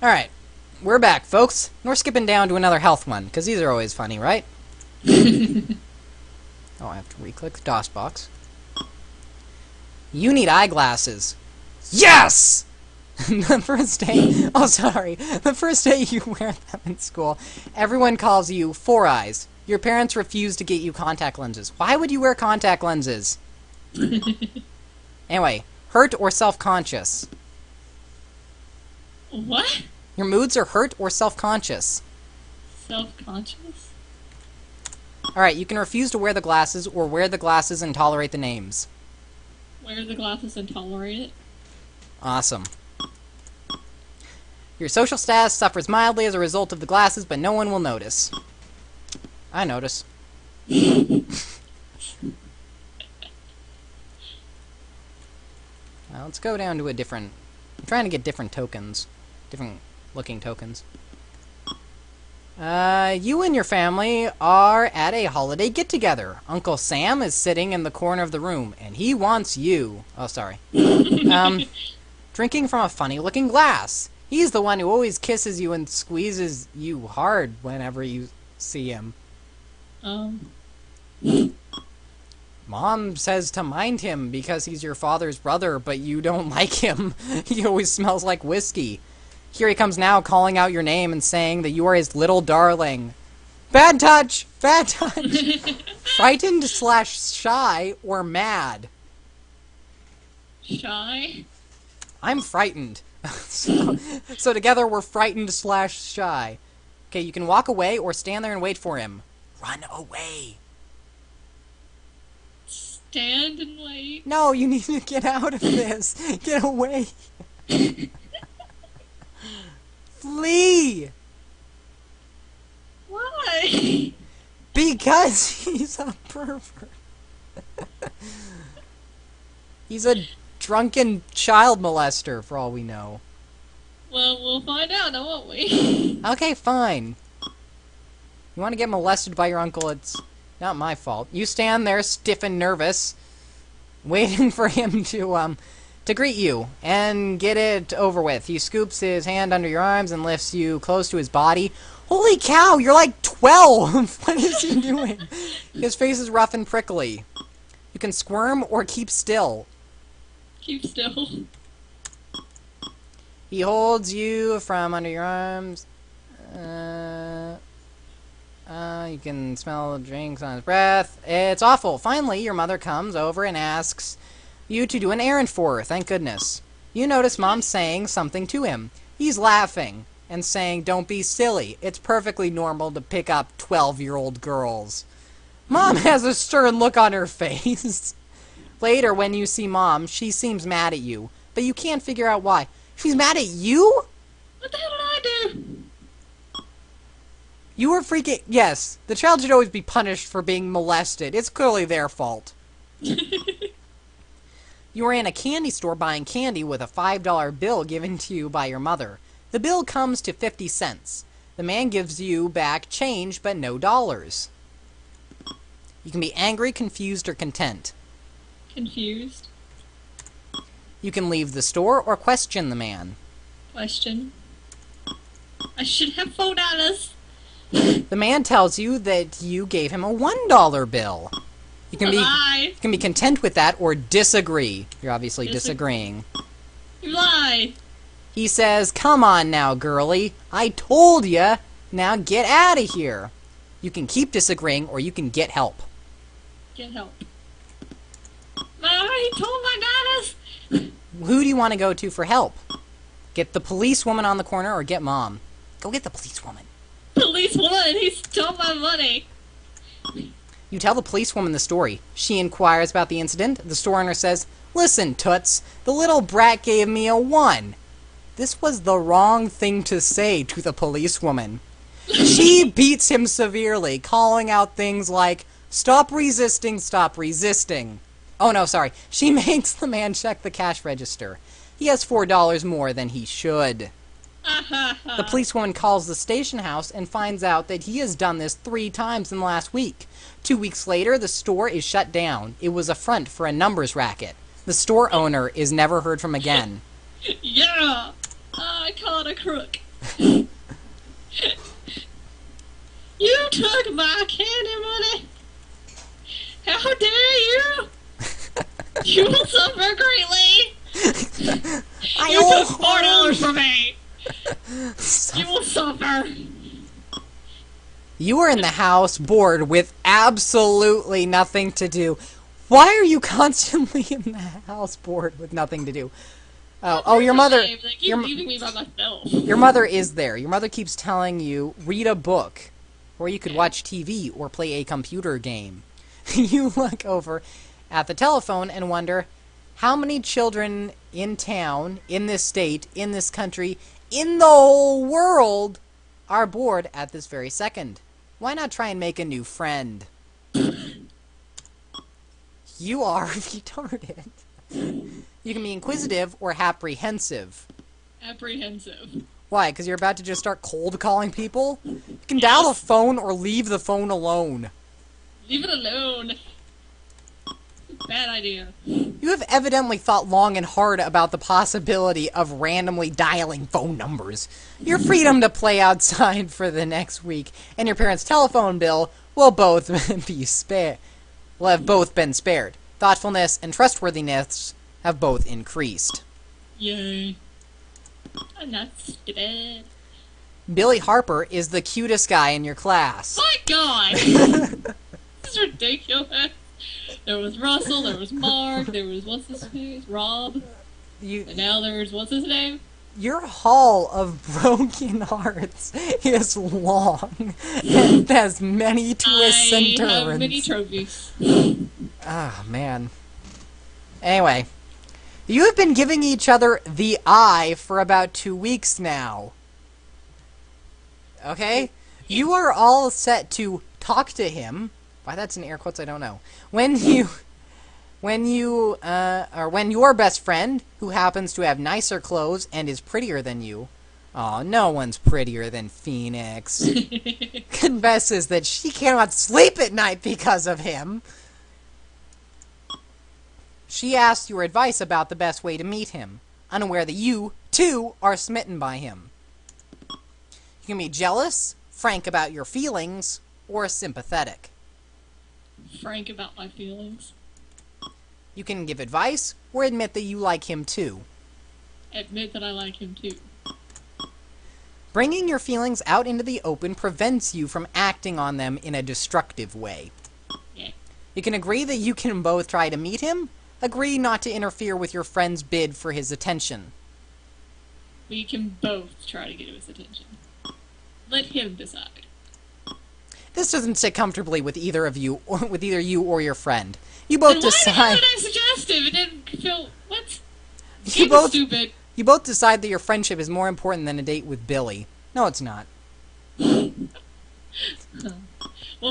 Alright, we're back, folks. We're skipping down to another health one, because these are always funny, right? Oh, I have to re-click the DOS box. You need eyeglasses. Yes! The first day... Oh, sorry. The first day you wear them in school, everyone calls you Four Eyes. Your parents refuse to get you contact lenses. Why would you wear contact lenses? Anyway, hurt or self-conscious? What? Your moods are hurt or self-conscious? Self-conscious? Alright, you can refuse to wear the glasses or wear the glasses and tolerate the names. Wear the glasses and tolerate it? Awesome. Your social status suffers mildly as a result of the glasses, but no one will notice. I notice. Let's go down to a different... I'm trying to get different tokens. Different looking tokens. You and your family are at a holiday get-together. Uncle Sam is sitting in the corner of the room, and he wants you. Oh, sorry. Drinking from a funny-looking glass. He's the one who always kisses you and squeezes you hard whenever you see him. Mom says to mind him because he's your father's brother, but you don't like him. He always smells like whiskey. Here he comes now, calling out your name and saying that you are his little darling. Bad touch! Bad touch! Frightened / shy or mad? Shy? I'm frightened. So together we're frightened / shy. Okay, you can walk away or stand there and wait for him. Run away. Stand and wait? No, you need to get out of this. Get away. Flee! Why? Because he's a pervert. He's a drunken child molester, for all we know. Well, we'll find out, now won't we? Okay, fine. You want to get molested by your uncle, it's not my fault. You stand there stiff and nervous, waiting for him to greet you and get it over with. He scoops his hand under your arms and lifts you close to his body. Holy cow, you're like 12! What is he doing? His face is rough and prickly. You can squirm or keep still. Keep still. He holds you from under your arms. You can smell the drinks on his breath. It's awful. Finally, your mother comes over and asks you to do an errand for her. Thank goodness. You notice Mom saying something to him. He's laughing and saying, "Don't be silly. It's perfectly normal to pick up 12-year-old girls." Mom has a stern look on her face. Later, when you see Mom, she seems mad at you, but you can't figure out why. She's mad at you? What the hell did I do? You were freaking... Yes, the child should always be punished for being molested. It's clearly their fault. You were in a candy store buying candy with a $5 bill given to you by your mother. The bill comes to 50 cents. The man gives you back change, but no dollars. You can be angry, confused, or content. Confused. You can leave the store or question the man. Question. I should have $4. The man tells you that you gave him a $1 bill. You can be content with that or disagree. You're obviously disagreeing. You lie. He says, "Come on now, girlie. I told ya. Now get out of here." You can keep disagreeing or you can get help. Get help. I already told my daughters. Who do you want to go to for help? Get the policewoman on the corner or get Mom? Go get the policewoman. Policewoman, he stole my money. You tell the policewoman the story. She inquires about the incident. The store owner says, "Listen, Toots, the little brat gave me a 1. This was the wrong thing to say to the policewoman. She beats him severely, calling out things like, "Stop resisting, stop resisting." Oh no, sorry. She makes the man check the cash register. He has $4 more than he should. The policewoman calls the station house and finds out that he has done this 3 times in the last week. 2 weeks later, the store is shut down. It was a front for a numbers racket. The store owner is never heard from again. Yeah! I caught a crook. You took my candy money! How dare you! You will suffer greatly! You took $4 from me! You will suffer! You are in the house, bored, with absolutely nothing to do. Why are you constantly in the house, bored, with nothing to do? Oh, your mother... They keep leaving me by myself. Your mother is there. Your mother keeps telling you, read a book, or you could watch TV, or play a computer game. You look over at the telephone and wonder, how many children in town, in this state, in this country, in the whole world, are bored at this very second? Why not try and make a new friend? You are retarded. You can be inquisitive or apprehensive. Apprehensive. Why? Because you're about to just start cold calling people? You can dial the phone or leave the phone alone. Leave it alone. Bad idea. You have evidently thought long and hard about the possibility of randomly dialing phone numbers. Your freedom to play outside for the next week and your parents' telephone bill will both have both been spared. Thoughtfulness and trustworthiness have both increased. Yay. I'm not stupid. Billy Harper is the cutest guy in your class. My God! This is ridiculous. There was Russell, there was Mark, there was what's his face, Rob, and now there's what's his name? Your hall of broken hearts is long and has many twists and turns. I have many trophies. Ah, man. Anyway, you have been giving each other the eye for about 2 weeks now. Okay? You are all set to talk to him. Why that's in air quotes, I don't know. When your best friend, who happens to have nicer clothes and is prettier than you, oh, no one's prettier than Phoenix, confesses that she cannot sleep at night because of him. She asks your advice about the best way to meet him, unaware that you, too, are smitten by him. You can be jealous, frank about your feelings, or sympathetic. Frank about my feelings. You can give advice, or admit that you like him too. Admit that I like him too. Bringing your feelings out into the open prevents you from acting on them in a destructive way. Yeah. You can agree that you can both try to meet him, agree not to interfere with your friend's bid for his attention. We can both try to get his attention. Let him decide. This doesn't sit comfortably with either of you, or with either you or your friend. You both decide. Why did I suggest it? It didn't feel what? You both stupid. You both decide that your friendship is more important than a date with Billy. No, it's not. Well,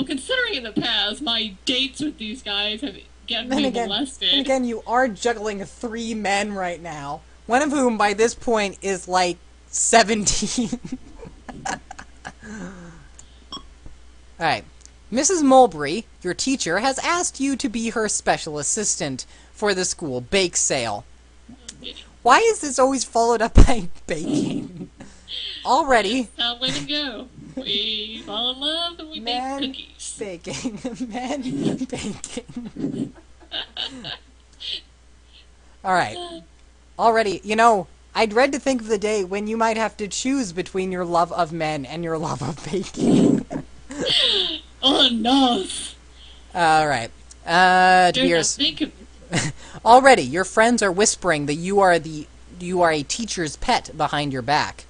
considering in the past my dates with these guys have gotten me molested. And again, you are juggling 3 men right now. One of whom, by this point, is like 17. Alright. Mrs. Mulberry, your teacher, has asked you to be her special assistant for the school bake sale. Why is this always followed up by baking? Already. That's how women go. We fall in love and we bake cookies. Baking. Men baking. Alright. Already, you know, I dread to think of the day when you might have to choose between your love of men and your love of baking. Enough! Alright. Here's... Already, your friends are whispering that you are a teacher's pet behind your back.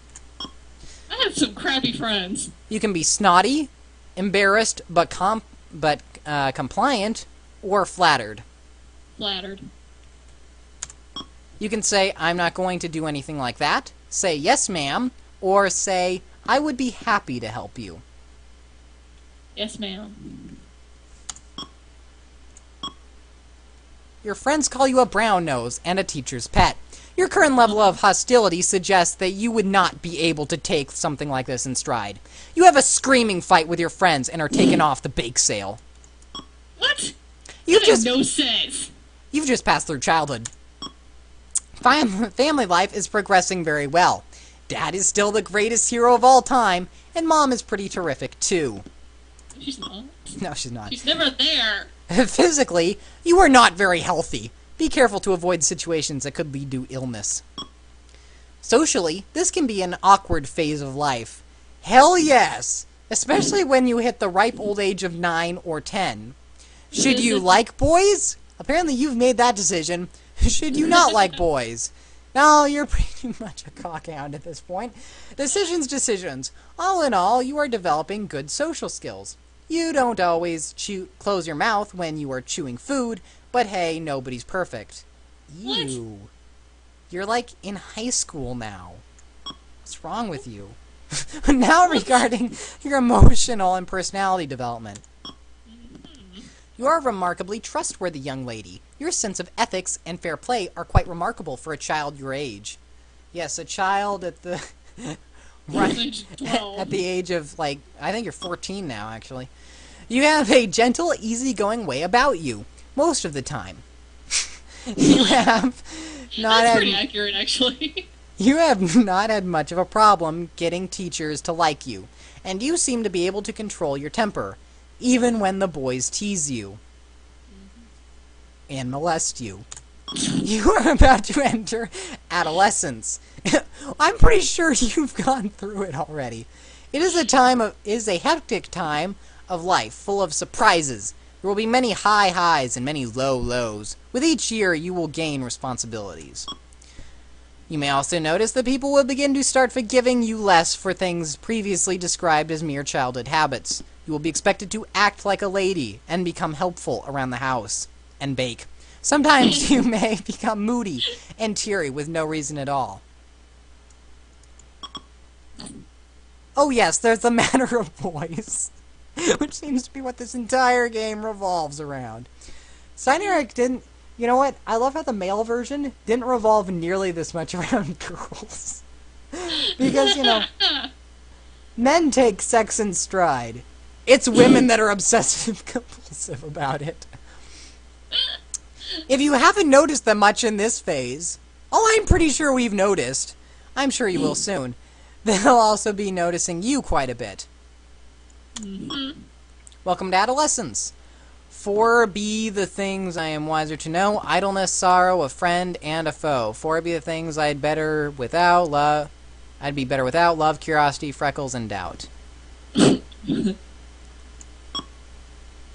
I have some crappy friends. You can be snotty, embarrassed, but compliant, or flattered. Flattered. You can say, I'm not going to do anything like that, say, yes, ma'am, or say, I would be happy to help you. Yes, ma'am. Your friends call you a brown nose and a teacher's pet. Your current level of hostility suggests that you would not be able to take something like this in stride. You have a screaming fight with your friends and are taken off the bake sale. What? You've just no sense. You've just passed through childhood. Family life is progressing very well. Dad is still the greatest hero of all time, and Mom is pretty terrific, too. She's not. No, she's not. She's never there. Physically, you are not very healthy. Be careful to avoid situations that could lead to illness. Socially, this can be an awkward phase of life. Hell yes! Especially when you hit the ripe old age of 9 or 10. Should you like boys? Apparently you've made that decision. Should you not like boys? No, you're pretty much a cockhound at this point. Decisions. All in all, you are developing good social skills. You don't always close your mouth when you are chewing food, but hey, nobody's perfect. What? Ew. You're like in high school now. What's wrong with you? Now regarding your emotional and personality development. You are a remarkably trustworthy young lady. Your sense of ethics and fair play are quite remarkable for a child your age. Yes, a child at the right at the age of, like, I think you're 14 now, actually. You have a gentle, easygoing way about you most of the time. You have not That's pretty accurate, actually. You have not had much of a problem getting teachers to like you, and you seem to be able to control your temper, even when the boys tease you and molest you. You are about to enter adolescence. I'm pretty sure you've gone through it already. It is a hectic time of life, full of surprises. There will be many high highs and many low lows. With each year, you will gain responsibilities. You may also notice that people will begin to start forgiving you less for things previously described as mere childhood habits. You will be expected to act like a lady and become helpful around the house and bake. Sometimes you may become moody and teary with no reason at all. Oh yes, there's the matter of boys, which seems to be what this entire game revolves around. Steineric didn't... You know what? I love how the male version didn't revolve nearly this much around girls. Because, you know, men take sex in stride. It's women that are obsessive-compulsive about it. If you haven't noticed them much in this phase, I'm pretty sure we've noticed, I'm sure you will soon, they'll also be noticing you quite a bit. Welcome to adolescence. 4 be the things I am wiser to know: idleness, sorrow, a friend, and a foe. 4 be the things I'd be better without: love, curiosity, freckles, and doubt.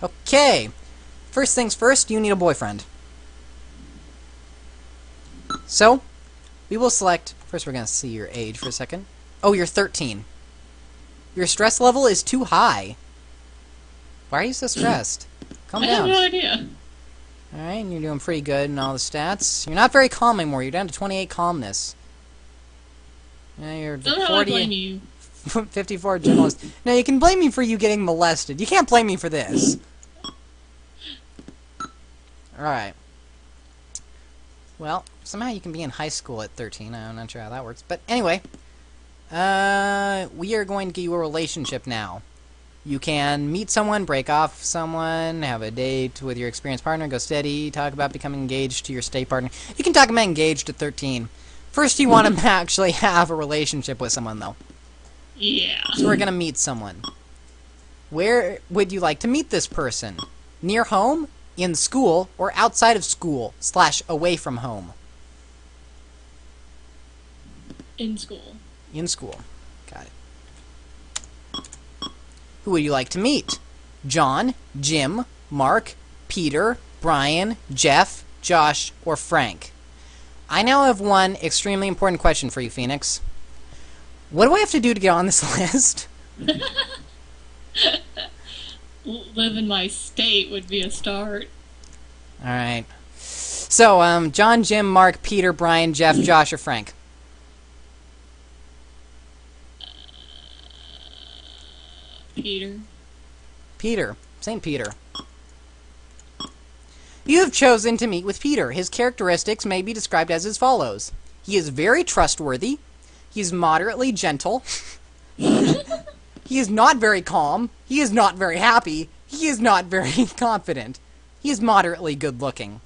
Okay. First things first, you need a boyfriend. So, we will select... First, we're going to see your age for a second. Oh, you're 13. Your stress level is too high. Why are you so stressed? Calm down. I have no idea. Alright, and you're doing pretty good in all the stats. You're not very calm anymore. You're down to 28 calmness. Now you're 40... blame you. 54 journalist. Now, you can blame me for you getting molested. You can't blame me for this. Alright. Well, somehow you can be in high school at 13. I'm not sure how that works. But anyway, we are going to get you a relationship now. You can meet someone, break off someone, have a date with your experienced partner, go steady, talk about becoming engaged to your state partner. You can talk about engaged at 13. First, you want to actually have a relationship with someone, though. Yeah. So we're going to meet someone. Where would you like to meet this person? Near home, in school, or outside of school / away from home? In school. In school. Got it. Who would you like to meet? John, Jim, Mark, Peter, Brian, Jeff, Josh, or Frank? I now have one extremely important question for you, Phoenix. What do I have to do to get on this list? Live in my state would be a start. Alright. So, John, Jim, Mark, Peter, Brian, Jeff, Josh, or Frank? Peter. Peter. St. Peter. You have chosen to meet with Peter. His characteristics may be described as follows. He is very trustworthy. He is moderately gentle. He is not very calm. He is not very happy. He is not very confident. He is moderately good-looking.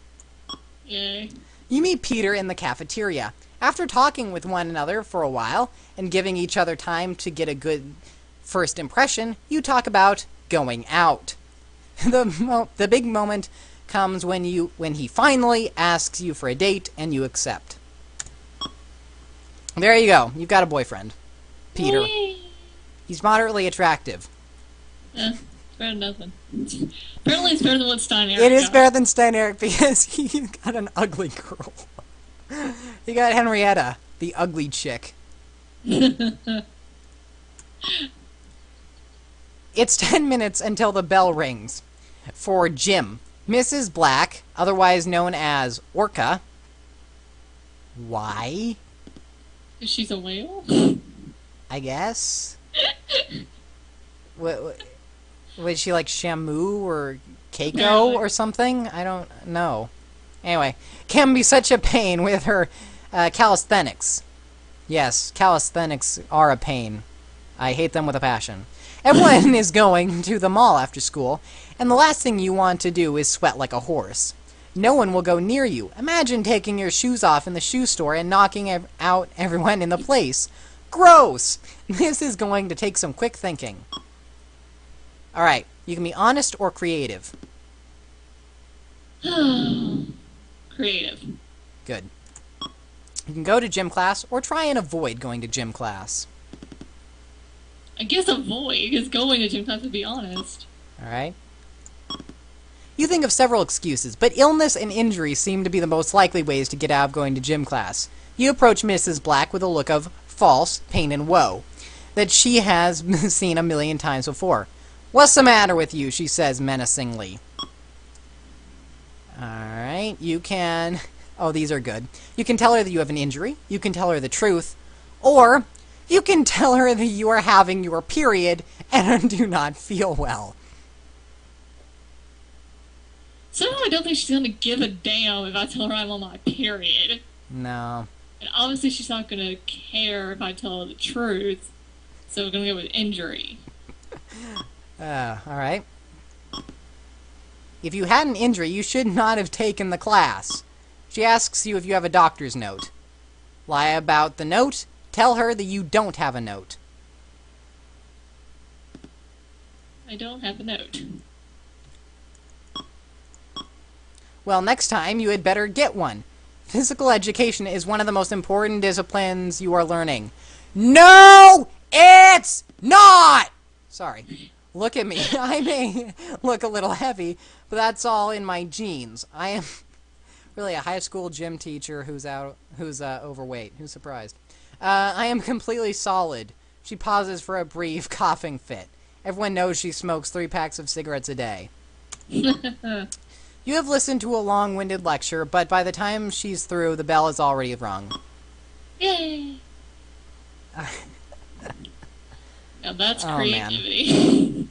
Yay. You meet Peter in the cafeteria. After talking with one another for a while and giving each other time to get a good first impression, you talk about going out. The big moment comes when he finally asks you for a date and you accept. There you go. You've got a boyfriend. Peter. He's moderately attractive. Yeah, it's better than nothing. Apparently it's better than what Stein Eric It is got. better than Stein Eric because he got an ugly girl. He got Henrietta, the ugly chick. It's 10 minutes until the bell rings. For Jim, Mrs. Black, otherwise known as Orca. Why? She's a whale? I guess. Was she like Shamu or Keiko or something? I don't know. Anyway, can be such a pain with her calisthenics. Yes, calisthenics are a pain. I hate them with a passion. Everyone is going to the mall after school, and the last thing you want to do is sweat like a horse. No one will go near you. Imagine taking your shoes off in the shoe store and knocking out everyone in the place. Gross! This is going to take some quick thinking. Alright, you can be honest or creative. Creative. Good. You can go to gym class or try and avoid going to gym class. I guess avoid is going to gym class, to be honest. Alright. You think of several excuses, but illness and injury seem to be the most likely ways to get out of going to gym class. You approach Mrs. Black with a look of false pain and woe that she has seen a million times before. What's the matter with you? She says menacingly. Alright, you can... Oh, these are good. You can tell her that you have an injury. You can tell her the truth. Or, you can tell her that you are having your period and do not feel well. Somehow I don't think she's going to give a damn if I tell her I'm on my period. No. And obviously she's not going to care if I tell her the truth. So we're going to go with injury. Alright. If you had an injury, you should not have taken the class. She asks you if you have a doctor's note. Lie about the note. Tell her that you don't have a note. I don't have a note. Well, next time you had better get one. Physical education is one of the most important disciplines you are learning. No, it's not! Sorry. Look at me. I may look a little heavy, but that's all in my genes. I am really a high school gym teacher who's overweight. Who's surprised? I am completely solid. She pauses for a brief coughing fit. Everyone knows she smokes 3 packs of cigarettes a day. You have listened to a long-winded lecture, but by the time she's through, the bell is already rung. Yay! Now that's Oh, creativity.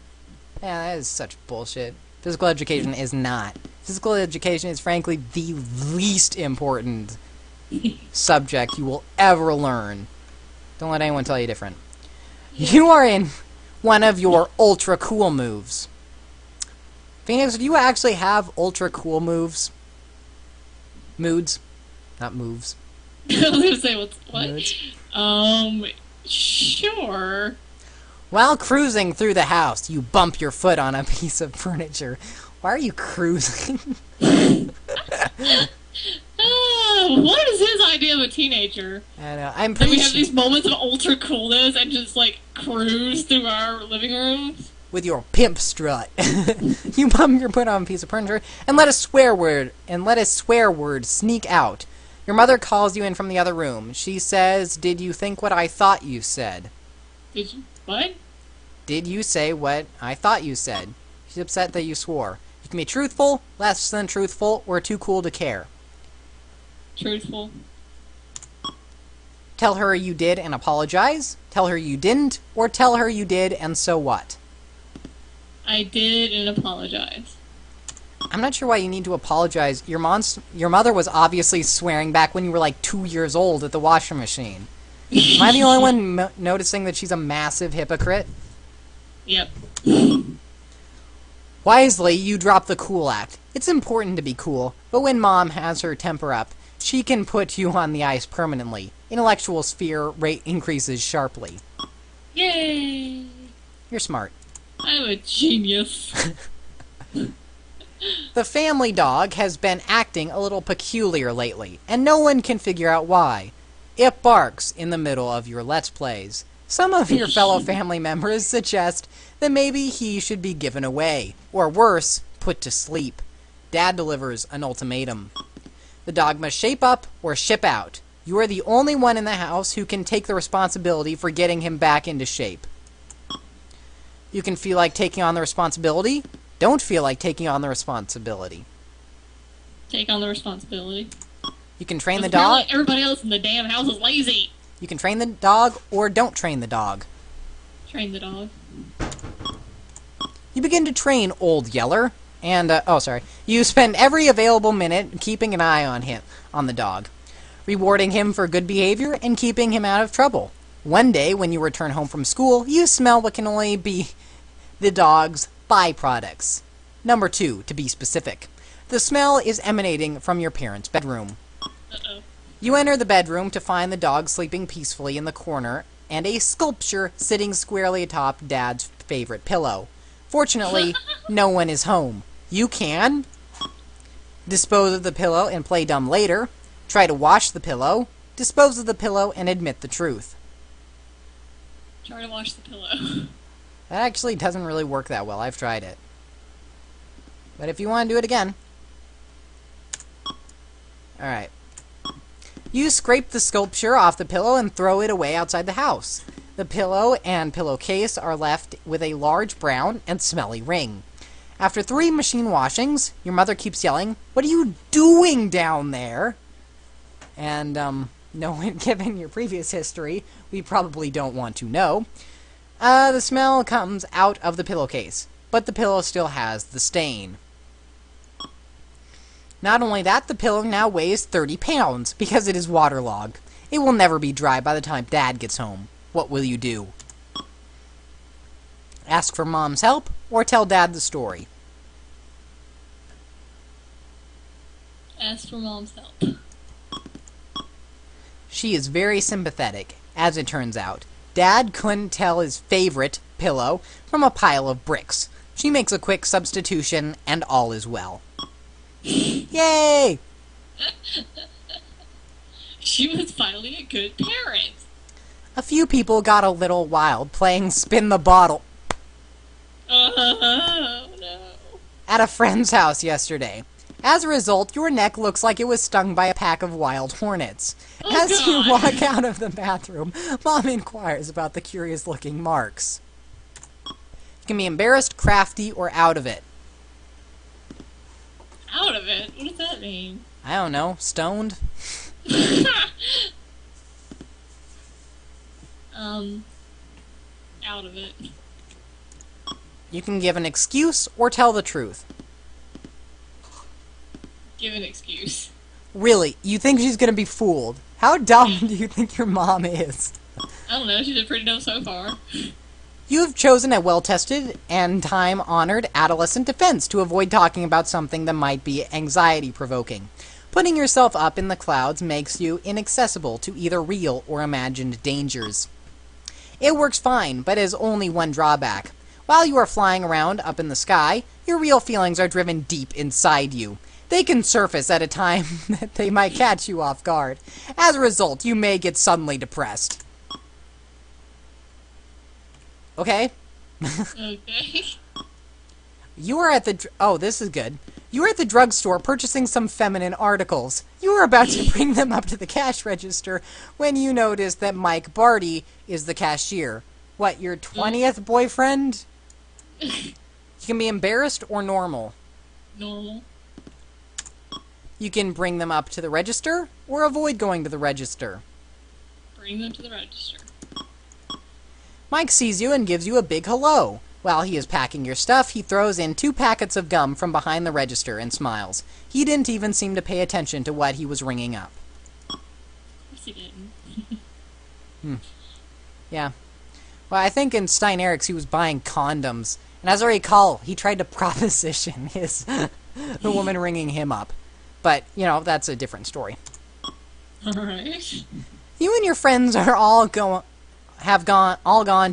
Yeah, that is such bullshit. Physical education is not. Physical education is frankly the least important subject you will ever learn. Don't let anyone tell you different. You are in one of your ultra cool moves. Phoenix, do you actually have ultra cool moves? Moods? Not moves. I was gonna say what? Moods. Sure. While cruising through the house, you bump your foot on a piece of furniture. Why are you cruising? What is his idea of a teenager? I don't know. I'm That pretty we have sure these moments of ultra coolness and just like cruise through our living rooms. with your pimp strut. You bump your foot on a piece of furniture and let a swear word sneak out. Your mother calls you in from the other room. She says, "Did you think what I thought you said?" Did you? What? Did you say what I thought you said? She's upset that you swore. You can be truthful, less than truthful, or too cool to care. Truthful. Tell her you did and apologize. Tell her you didn't, or tell her you did and so what? I did and apologize. I'm not sure why you need to apologize. Your mother was obviously swearing back when you were like 2 years old at the washing machine. Am I the only one noticing that she's a massive hypocrite? Yep. Wisely, you drop the cool act. It's important to be cool, but when Mom has her temper up, She can put you on the ice permanently. Intellectual sphere rate increases sharply. Yay! You're smart. I'm a genius. The family dog has been acting a little peculiar lately, and no one can figure out why. It barks in the middle of your Let's Plays. Some of your fellow family members suggest that maybe he should be given away, or worse, put to sleep. Dad delivers an ultimatum. The dog must shape up or ship out. You are the only one in the house who can take the responsibility for getting him back into shape. You can feel like taking on the responsibility. Don't feel like taking on the responsibility. Take on the responsibility. You can train the dog. Everybody else in the damn house is lazy. You can train the dog or don't train the dog. Train the dog. You begin to train Old Yeller. And, you spend every available minute keeping an eye on the dog, rewarding him for good behavior and keeping him out of trouble. One day, when you return home from school, you smell what can only be the dog's byproducts. Number 2, to be specific. The smell is emanating from your parents' bedroom. Uh-oh. You enter the bedroom to find the dog sleeping peacefully in the corner and a sculpture sitting squarely atop Dad's favorite pillow. Fortunately, no one is home. You can dispose of the pillow and play dumb later, try to wash the pillow, dispose of the pillow, and admit the truth. Try to wash the pillow. That actually doesn't really work that well. I've tried it. But if you want to do it again. Alright. You scrape the sculpture off the pillow and throw it away outside the house. The pillow and pillowcase are left with a large brown and smelly ring. After 3 machine washings, your mother keeps yelling, "What are you doing down there?" And, given your previous history, we probably don't want to know. The smell comes out of the pillowcase, but the pillow still has the stain. Not only that, the pillow now weighs 30 pounds because it is waterlogged. It will never be dry by the time Dad gets home. What will you do? Ask for Mom's help or tell Dad the story? Ask for Mom's help. She is very sympathetic, as it turns out. Dad couldn't tell his favorite pillow from a pile of bricks. She makes a quick substitution, and all is well. Yay! She was finally a good parent. A few people got a little wild playing Spin the Bottle Oh, no. at a friend's house yesterday. As a result, your neck looks like it was stung by a pack of wild hornets. Oh, As you God. walk out of the bathroom, Mom inquires about the curious-looking marks. You can be embarrassed, crafty, or out of it. Out of it? What does that mean? I don't know. Stoned? Out of it. You can give an excuse or tell the truth. Give an excuse. Really, you think she's gonna be fooled? How dumb do you think your mom is? I don't know, she did pretty dumb so far. You have chosen a well-tested and time-honored adolescent defense to avoid talking about something that might be anxiety-provoking. Putting yourself up in the clouds makes you inaccessible to either real or imagined dangers. It works fine, but has only one drawback. While you are flying around up in the sky, your real feelings are driven deep inside you. They can surface at a time that they might catch you off guard. As a result, you may get suddenly depressed. Okay? Okay. You are at the... Oh, this is good. You are at the drugstore purchasing some feminine articles. You are about to bring them up to the cash register when you notice that Mike Barty is the cashier. What, your 20th boyfriend? You can be embarrassed or normal. Normal. You can bring them up to the register or avoid going to the register. Bring them to the register. Mike sees you and gives you a big hello. While he is packing your stuff, he throws in 2 packets of gum from behind the register and smiles. He didn't even seem to pay attention to what he was ringing up. Of course he didn't. Yeah. Well, I think in Stein Eric's he was buying condoms. And as I recall, he tried to proposition the woman ringing him up. But, you know, that's a different story. Alright. You and your friends are all gone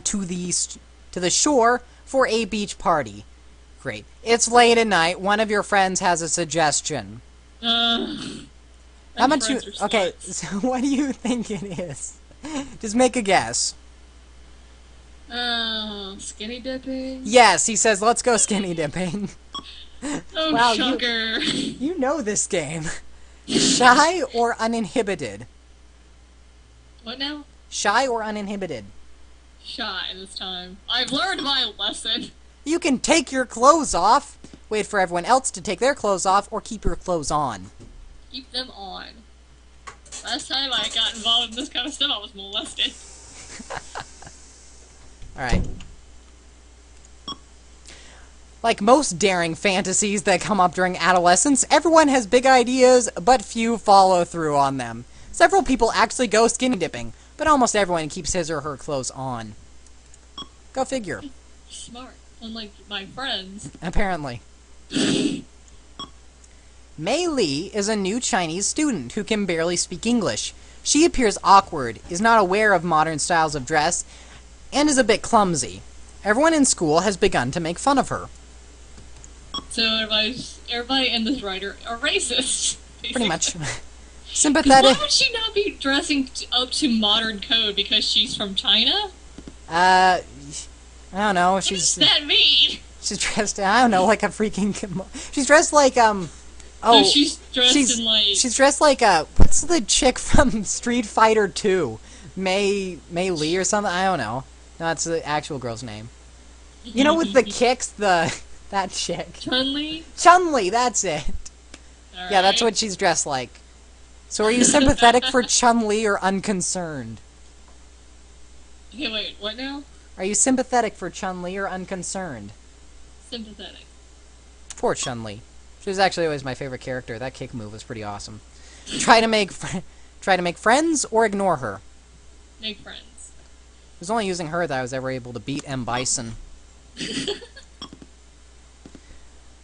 to the shore for a beach party. Great. It's late at night. One of your friends has a suggestion. How much you... Okay, so what do you think it is? Just make a guess. Skinny dipping? Yes, he says, let's go skinny dipping. Oh, wow, sugar. You know this game. Shy or uninhibited? What now? Shy or uninhibited? Shy this time. I've learned my lesson. You can take your clothes off, wait for everyone else to take their clothes off, or keep your clothes on. Keep them on. Last time I got involved in this kind of stuff, I was molested. Alright. Like most daring fantasies that come up during adolescence, everyone has big ideas, but few follow through on them. Several people actually go skinny dipping, but almost everyone keeps his or her clothes on. Go figure. Smart. Unlike my friends. Apparently. Mei Li is a new Chinese student who can barely speak English. She appears awkward, is not aware of modern styles of dress, and is a bit clumsy. Everyone in school has begun to make fun of her. So everybody in this writer are racist. Basically. Pretty much. Sympathetic. Why would she not be dressing up to modern code because she's from China? I don't know. What does that mean? She's dressed, I don't know, like a freaking... She's dressed like, Oh, no, she's dressed in like... She's dressed like, what's the chick from Street Fighter 2? Mei Li or something? I don't know. No, that's the actual girl's name. You know, with the kicks, that chick. Chun-Li? Chun-Li, that's it. All yeah, that's right. what she's dressed like. So are you sympathetic for Chun-Li or unconcerned? Okay, wait, what now? Are you sympathetic for Chun-Li or unconcerned? Sympathetic. Poor Chun-Li. She was actually always my favorite character. That kick move was pretty awesome. Try to make friends or ignore her. Make friends. It was only using her that I was ever able to beat M. Bison.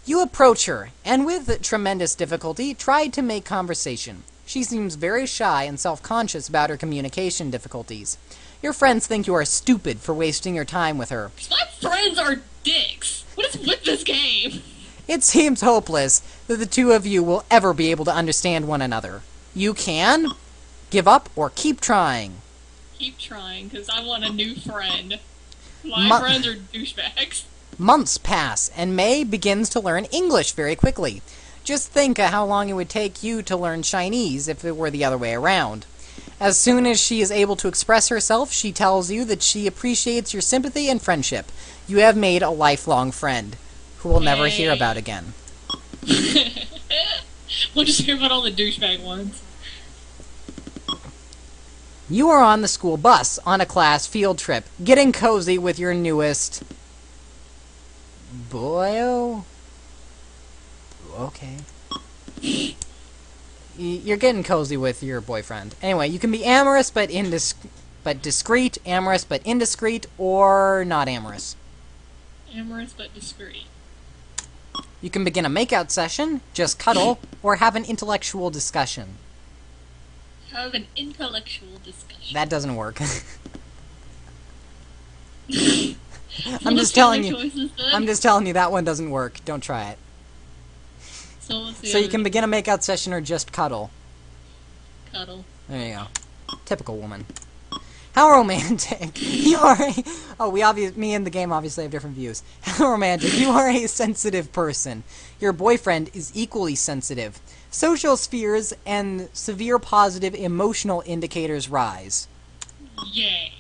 You approach her, and with tremendous difficulty, try to make conversation. She seems very shy and self-conscious about her communication difficulties. Your friends think you are stupid for wasting your time with her. My friends are dicks. What is with this game? It seems hopeless that the two of you will ever be able to understand one another. You can give up or keep trying. Keep trying, because I want a new friend. My friends are douchebags. Months pass, and Mei begins to learn English very quickly. Just think of how long it would take you to learn Chinese if it were the other way around. As soon as she is able to express herself, she tells you that she appreciates your sympathy and friendship. You have made a lifelong friend, who we'll never hear about again. We'll just hear about all the douchebag ones. You are on the school bus on a class field trip, getting cozy with your newest... boyo? Okay. You're getting cozy with your boyfriend. Anyway, you can be amorous but discreet, amorous but indiscreet, or not amorous. Amorous but discreet. You can begin a makeout session, just cuddle, or have an intellectual discussion. Have an intellectual discussion. That doesn't work. I'm just telling you. I'm just telling you that one doesn't work. Don't try it. So you can begin a makeout session or just cuddle. Cuddle. There you go. Typical woman. How romantic. You are a... Oh, me and the game obviously have different views. How romantic. You are a sensitive person. Your boyfriend is equally sensitive. Social spheres and severe positive emotional indicators rise. Yay.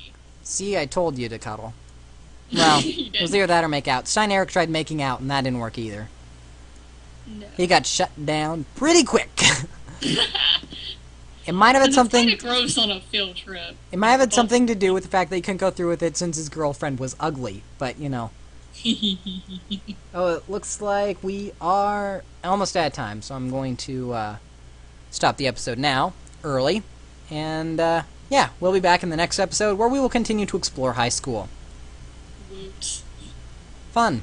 See, I told you to cuddle. Well, it was either that or make out. Stein Eric tried making out, and that didn't work either. No. He got shut down pretty quick. It might have had something... It's kind of gross on a field trip. It might have had something to do with the fact that he couldn't go through with it since his girlfriend was ugly, but, you know. Oh, it looks like we are almost out of time, so I'm going to stop the episode now, early. And, yeah, we'll be back in the next episode where we will continue to explore high school. Whoops. Fun.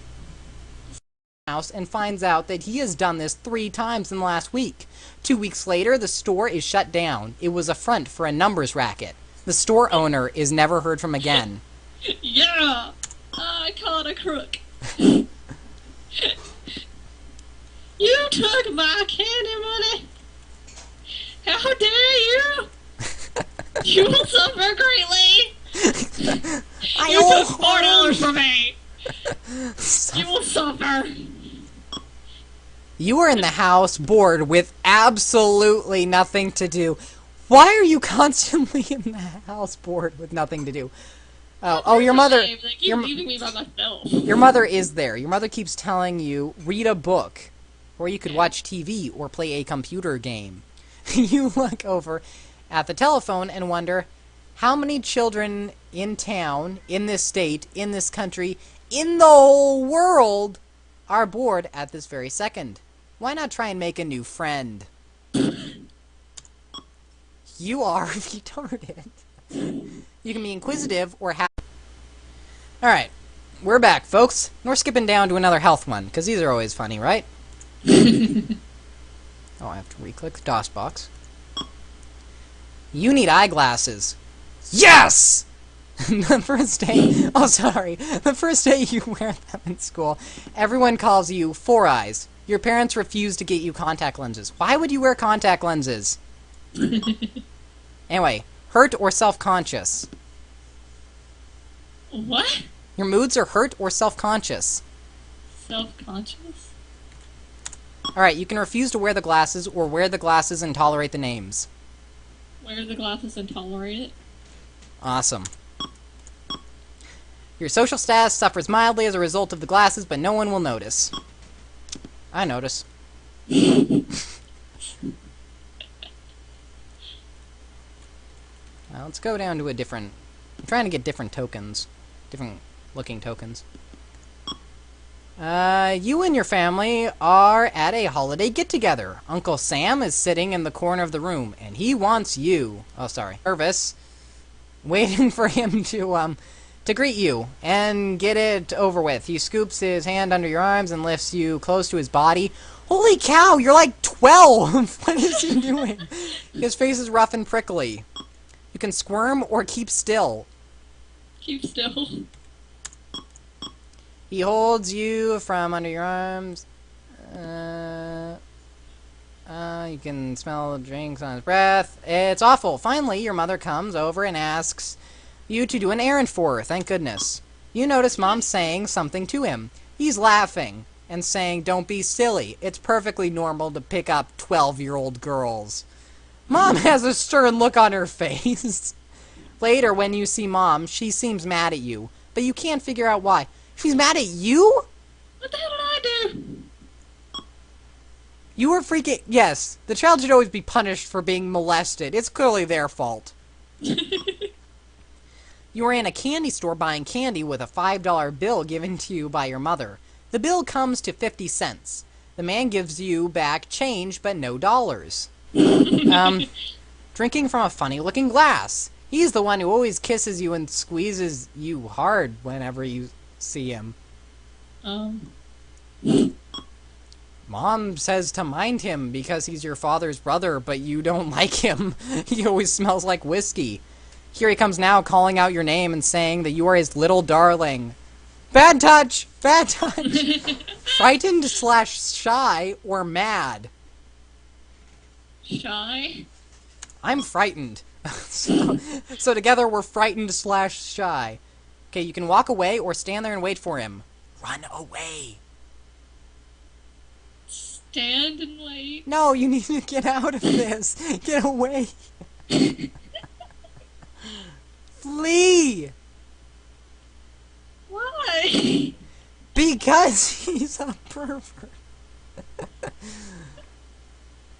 house and finds out that he has done this 3 times in the last week. 2 weeks later, the store is shut down. It was a front for a numbers racket. The store owner is never heard from again. Yeah! I caught a crook. You took my candy money! How dare you! You will suffer greatly! You took $4 from me! You will suffer! You are in the house, bored, with absolutely nothing to do. Why are you constantly in the house, bored, with nothing to do? Oh, your mother... They keep leaving me by myself. Your mother is there. Your mother keeps telling you, read a book. Or you could watch TV or play a computer game. You look over at the telephone and wonder, how many children in town, in this state, in this country, in the whole world are bored at this very second? Why not try and make a new friend? You are retarded. You can be inquisitive or Alright, we're back, folks. And we're skipping down to another health one, because these are always funny, right? Oh, I have to re-click the DOS box. You need eyeglasses. Yes! The first day... Oh, sorry. The first day you wear them in school, everyone calls you Four Eyes. Your parents refuse to get you contact lenses. Why would you wear contact lenses? Anyway, hurt or self-conscious? What? Your moods are hurt or self-conscious? Self-conscious? Alright, you can refuse to wear the glasses or wear the glasses and tolerate the names. Wear the glasses and tolerate it? Awesome. Your social status suffers mildly as a result of the glasses, but no one will notice. I notice. Now, let's go down to a different... I'm trying to get different tokens. Different looking tokens. You and your family are at a holiday get-together. Uncle Sam is sitting in the corner of the room, and he wants you... Oh, sorry. Nervous. Waiting for him to greet you and get it over with. He scoops his hand under your arms and lifts you close to his body. Holy cow, you're like 12! What is he doing? His face is rough and prickly. You can squirm or keep still. Keep still. He holds you from under your arms. You can smell the drinks on his breath. It's awful. Finally, your mother comes over and asks you to do an errand for her. Thank goodness. You notice Mom saying something to him. He's laughing and saying, "Don't be silly. It's perfectly normal to pick up 12-year-old girls." Mom has a stern look on her face. Later, when you see Mom, she seems mad at you, but you can't figure out why. She's mad at you? What the hell did I do? You were freaking... Yes, the child should always be punished for being molested. It's clearly their fault. You were in a candy store buying candy with a $5 bill given to you by your mother. The bill comes to 50 cents. The man gives you back change, but no dollars. Drinking from a funny-looking glass. He's the one who always kisses you and squeezes you hard whenever you see him. Mom says to mind him because he's your father's brother, but you don't like him. He always smells like whiskey. Here he comes now, calling out your name and saying that you are his little darling. Bad touch! Bad touch! Frightened/shy or mad? Shy? I'm frightened. So together we're frightened/shy. Okay, you can walk away or stand there and wait for him. Run away. Stand and wait? No, you need to get out of this. Get away. Flee. Why? Because he's a pervert.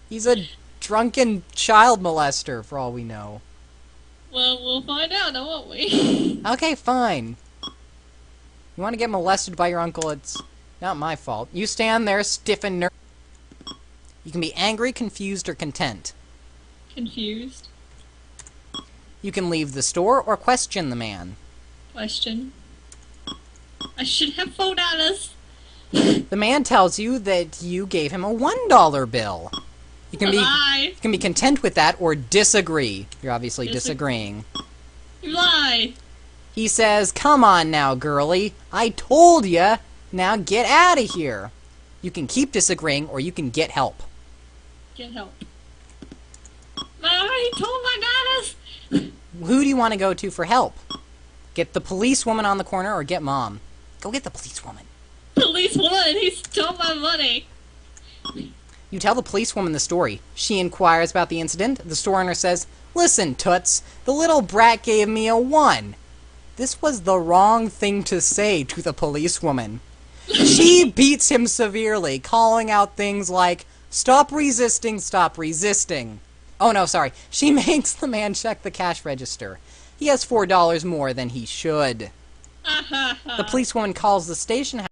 He's a drunken child molester, for all we know. Well, we'll find out, now won't we? Okay, fine. You want to get molested by your uncle, it's not my fault. You stand there, stiff and nervous. You can be angry, confused, or content. Confused. You can leave the store or question the man. Question. I should have $4. The man tells you that you gave him a $1 bill. You can be content with that or disagree. You're obviously disagreeing. You lie. He says, "Come on now, girlie. I told ya. Now get out of here." You can keep disagreeing or you can get help. Get help. I told my goddess. Who do you want to go to for help? Get the policewoman on the corner or get mom? Go get the policewoman. Policewoman, he stole my money. You tell the policewoman the story. She inquires about the incident. The store owner says, "Listen, Toots, the little brat gave me a 1. This was the wrong thing to say to the policewoman. She beats him severely, calling out things like, "Stop resisting, stop resisting." Oh no, sorry. She makes the man check the cash register. He has $4 more than he should. The policewoman calls the station house.